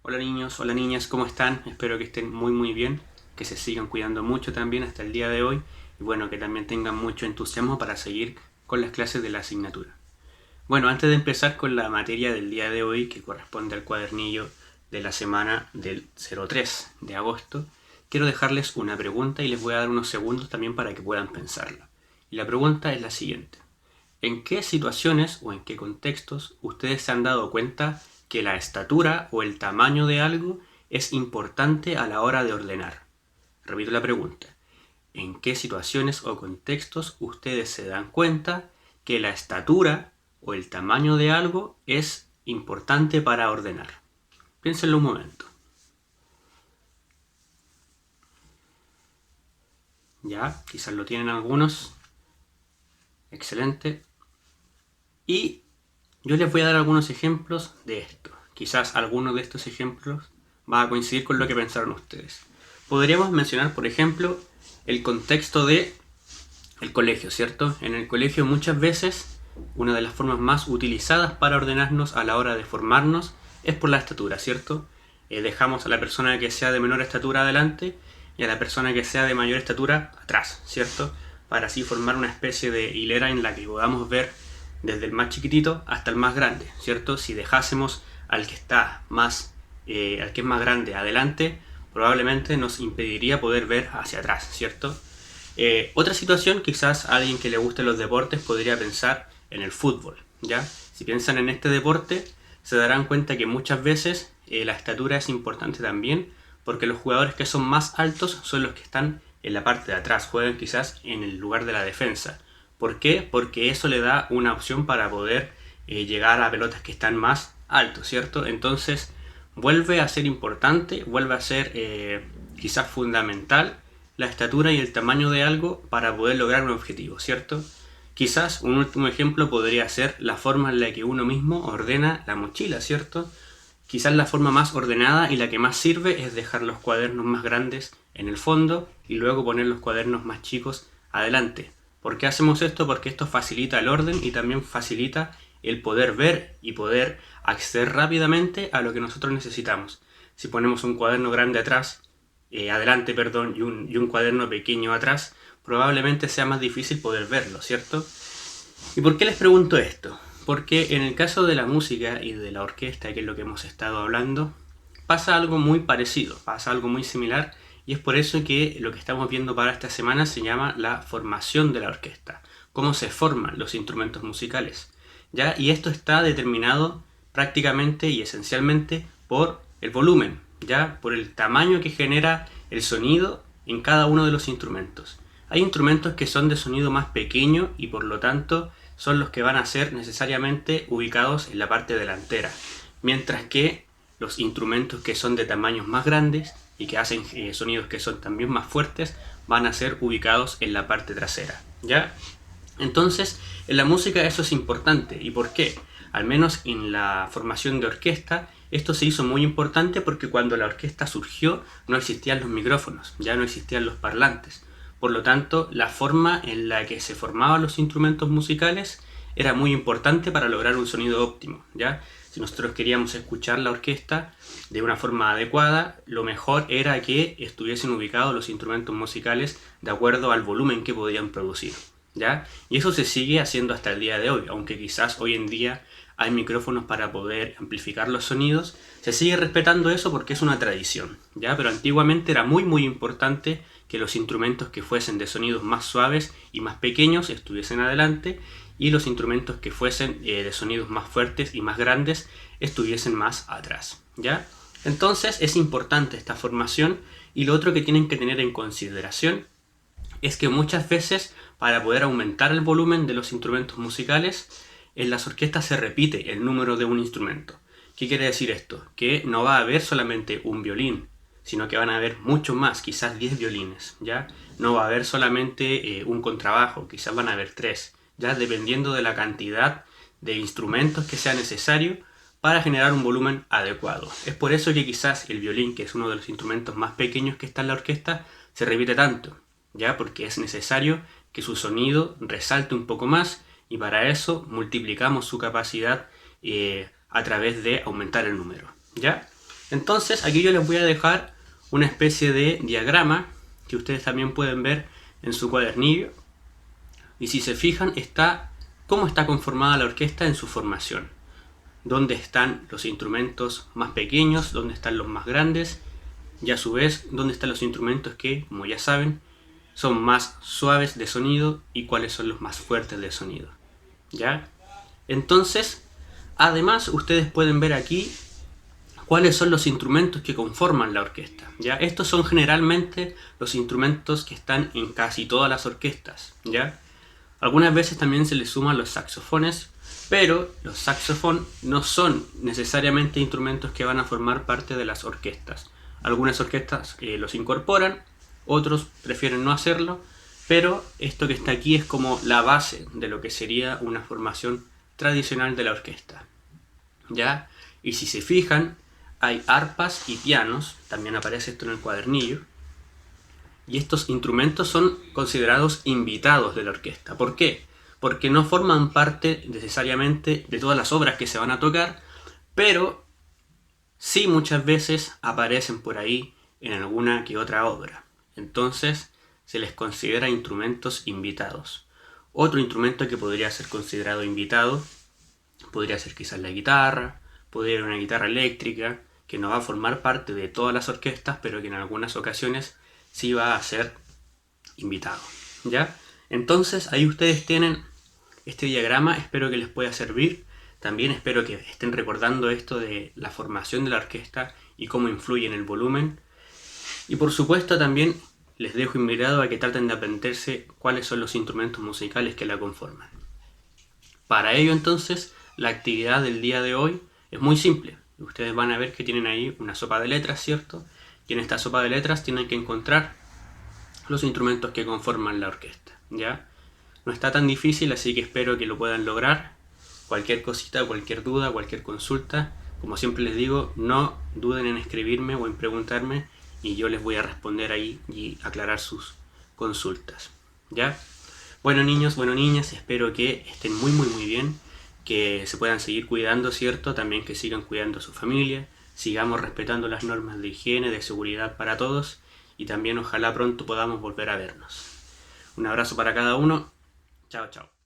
Hola niños, hola niñas, ¿cómo están? Espero que estén muy bien, que se sigan cuidando mucho también hasta el día de hoy y bueno, que también tengan mucho entusiasmo para seguir con las clases de la asignatura. Bueno, antes de empezar con la materia del día de hoy, que corresponde al cuadernillo de la semana del 03 de agosto, quiero dejarles una pregunta y les voy a dar unos segundos también para que puedan pensarla. Y la pregunta es la siguiente. ¿En qué situaciones o en qué contextos ustedes se han dado cuenta que la estatura o el tamaño de algo es importante a la hora de ordenar? Repito la pregunta. ¿En qué situaciones o contextos ustedes se dan cuenta que la estatura o el tamaño de algo es importante para ordenar? Piénsenlo un momento. Ya, quizás lo tienen algunos. Excelente. Y yo les voy a dar algunos ejemplos de esto. Quizás alguno de estos ejemplos va a coincidir con lo que pensaron ustedes. Podríamos mencionar, por ejemplo, el contexto de el colegio, ¿cierto? En el colegio muchas veces una de las formas más utilizadas para ordenarnos a la hora de formarnos es por la estatura, ¿cierto? Dejamos a la persona que sea de menor estatura adelante y a la persona que sea de mayor estatura atrás, ¿cierto? Para así formar una especie de hilera en la que podamos ver desde el más chiquitito hasta el más grande, ¿cierto? Si dejásemos al que está más, al que es más grande adelante, probablemente nos impediría poder ver hacia atrás, ¿cierto? Otra situación, quizás alguien que le guste los deportes podría pensar en el fútbol, ¿ya? Si piensan en este deporte, se darán cuenta que muchas veces la estatura es importante también, porque los jugadores que son más altos son los que están en la parte de atrás, juegan quizás en el lugar de la defensa. ¿Por qué? Porque eso le da una opción para poder llegar a pelotas que están más altos, ¿cierto? Entonces vuelve a ser importante, vuelve a ser quizás fundamental la estatura y el tamaño de algo para poder lograr un objetivo, ¿cierto? Quizás un último ejemplo podría ser la forma en la que uno mismo ordena la mochila, ¿cierto? Quizás la forma más ordenada y la que más sirve es dejar los cuadernos más grandes en el fondo y luego poner los cuadernos más chicos adelante. ¿Por qué hacemos esto? Porque esto facilita el orden y también facilita el poder ver y poder acceder rápidamente a lo que nosotros necesitamos. Si ponemos un cuaderno grande atrás, adelante, perdón, y un cuaderno pequeño atrás, probablemente sea más difícil poder verlo, ¿cierto? ¿Y por qué les pregunto esto? Porque en el caso de la música y de la orquesta, que es lo que hemos estado hablando, pasa algo muy parecido, pasa algo muy similar, y es por eso que lo que estamos viendo para esta semana se llama la formación de la orquesta, cómo se forman los instrumentos musicales, ¿ya? Y esto está determinado prácticamente y esencialmente por el volumen, ¿ya? Por el tamaño que genera el sonido en cada uno de los instrumentos. Hay instrumentos que son de sonido más pequeño y por lo tanto son los que van a ser necesariamente ubicados en la parte delantera, mientras que los instrumentos que son de tamaños más grandes y que hacen sonidos que son también más fuertes van a ser ubicados en la parte trasera, ¿ya? Entonces, en la música eso es importante. ¿Y por qué? Al menos en la formación de orquesta, esto se hizo muy importante porque cuando la orquesta surgió no existían los micrófonos, ya no existían los parlantes. Por lo tanto, la forma en la que se formaban los instrumentos musicales era muy importante para lograr un sonido óptimo, ¿ya? Si nosotros queríamos escuchar la orquesta de una forma adecuada, lo mejor era que estuviesen ubicados los instrumentos musicales de acuerdo al volumen que podían producir, ¿ya? Y eso se sigue haciendo hasta el día de hoy, aunque quizás hoy en día hay micrófonos para poder amplificar los sonidos, se sigue respetando eso porque es una tradición, ¿ya? Pero antiguamente era muy importante que los instrumentos que fuesen de sonidos más suaves y más pequeños estuviesen adelante y los instrumentos que fuesen de sonidos más fuertes y más grandes estuviesen más atrás, ¿ya? Entonces es importante esta formación y lo otro que tienen que tener en consideración es que muchas veces para poder aumentar el volumen de los instrumentos musicales en las orquestas se repite el número de un instrumento. ¿Qué quiere decir esto? Que no va a haber solamente un violín, sino que van a haber mucho más, quizás 10 violines, ¿ya? No va a haber solamente un contrabajo, quizás van a haber 3, ya dependiendo de la cantidad de instrumentos que sea necesario para generar un volumen adecuado. Es por eso que quizás el violín, que es uno de los instrumentos más pequeños que está en la orquesta, se repite tanto, ¿ya? Porque es necesario que su sonido resalte un poco más y para eso multiplicamos su capacidad a través de aumentar el número, ¿ya? Entonces aquí yo les voy a dejar una especie de diagrama que ustedes también pueden ver en su cuadernillo. Y si se fijan, está cómo está conformada la orquesta en su formación. Dónde están los instrumentos más pequeños, dónde están los más grandes, y a su vez dónde están los instrumentos que, como ya saben, son más suaves de sonido y cuáles son los más fuertes de sonido. ¿Ya? Entonces, además ustedes pueden ver aquí cuáles son los instrumentos que conforman la orquesta. ¿Ya? Estos son generalmente los instrumentos que están en casi todas las orquestas. ¿Ya? Algunas veces también se les suman los saxofones, pero los saxofones no son necesariamente instrumentos que van a formar parte de las orquestas. Algunas orquestas los incorporan, otros prefieren no hacerlo, pero esto que está aquí es como la base de lo que sería una formación tradicional de la orquesta. ¿Ya? Y si se fijan, hay arpas y pianos, también aparece esto en el cuadernillo, y estos instrumentos son considerados invitados de la orquesta. ¿Por qué? Porque no forman parte necesariamente de todas las obras que se van a tocar, pero sí muchas veces aparecen por ahí en alguna que otra obra. Entonces se les considera instrumentos invitados. Otro instrumento que podría ser considerado invitado podría ser quizás la guitarra, podría ser una guitarra eléctrica, que no va a formar parte de todas las orquestas, pero que en algunas ocasiones sí va a ser invitado. ¿Ya? Entonces ahí ustedes tienen este diagrama, espero que les pueda servir. También espero que estén recordando esto de la formación de la orquesta y cómo influye en el volumen. Y por supuesto también les dejo invitado a que traten de aprenderse cuáles son los instrumentos musicales que la conforman. Para ello entonces, la actividad del día de hoy es muy simple. Ustedes van a ver que tienen ahí una sopa de letras, ¿cierto? Y en esta sopa de letras tienen que encontrar los instrumentos que conforman la orquesta, ¿ya? No está tan difícil, así que espero que lo puedan lograr. Cualquier cosita, cualquier duda, cualquier consulta, como siempre les digo, no duden en escribirme o en preguntarme y yo les voy a responder ahí y aclarar sus consultas, ¿ya? Bueno niños, bueno niñas, espero que estén muy bien, que se puedan seguir cuidando, ¿cierto? También que sigan cuidando a su familia, sigamos respetando las normas de higiene, de seguridad para todos y también ojalá pronto podamos volver a vernos. Un abrazo para cada uno. Chao, chao.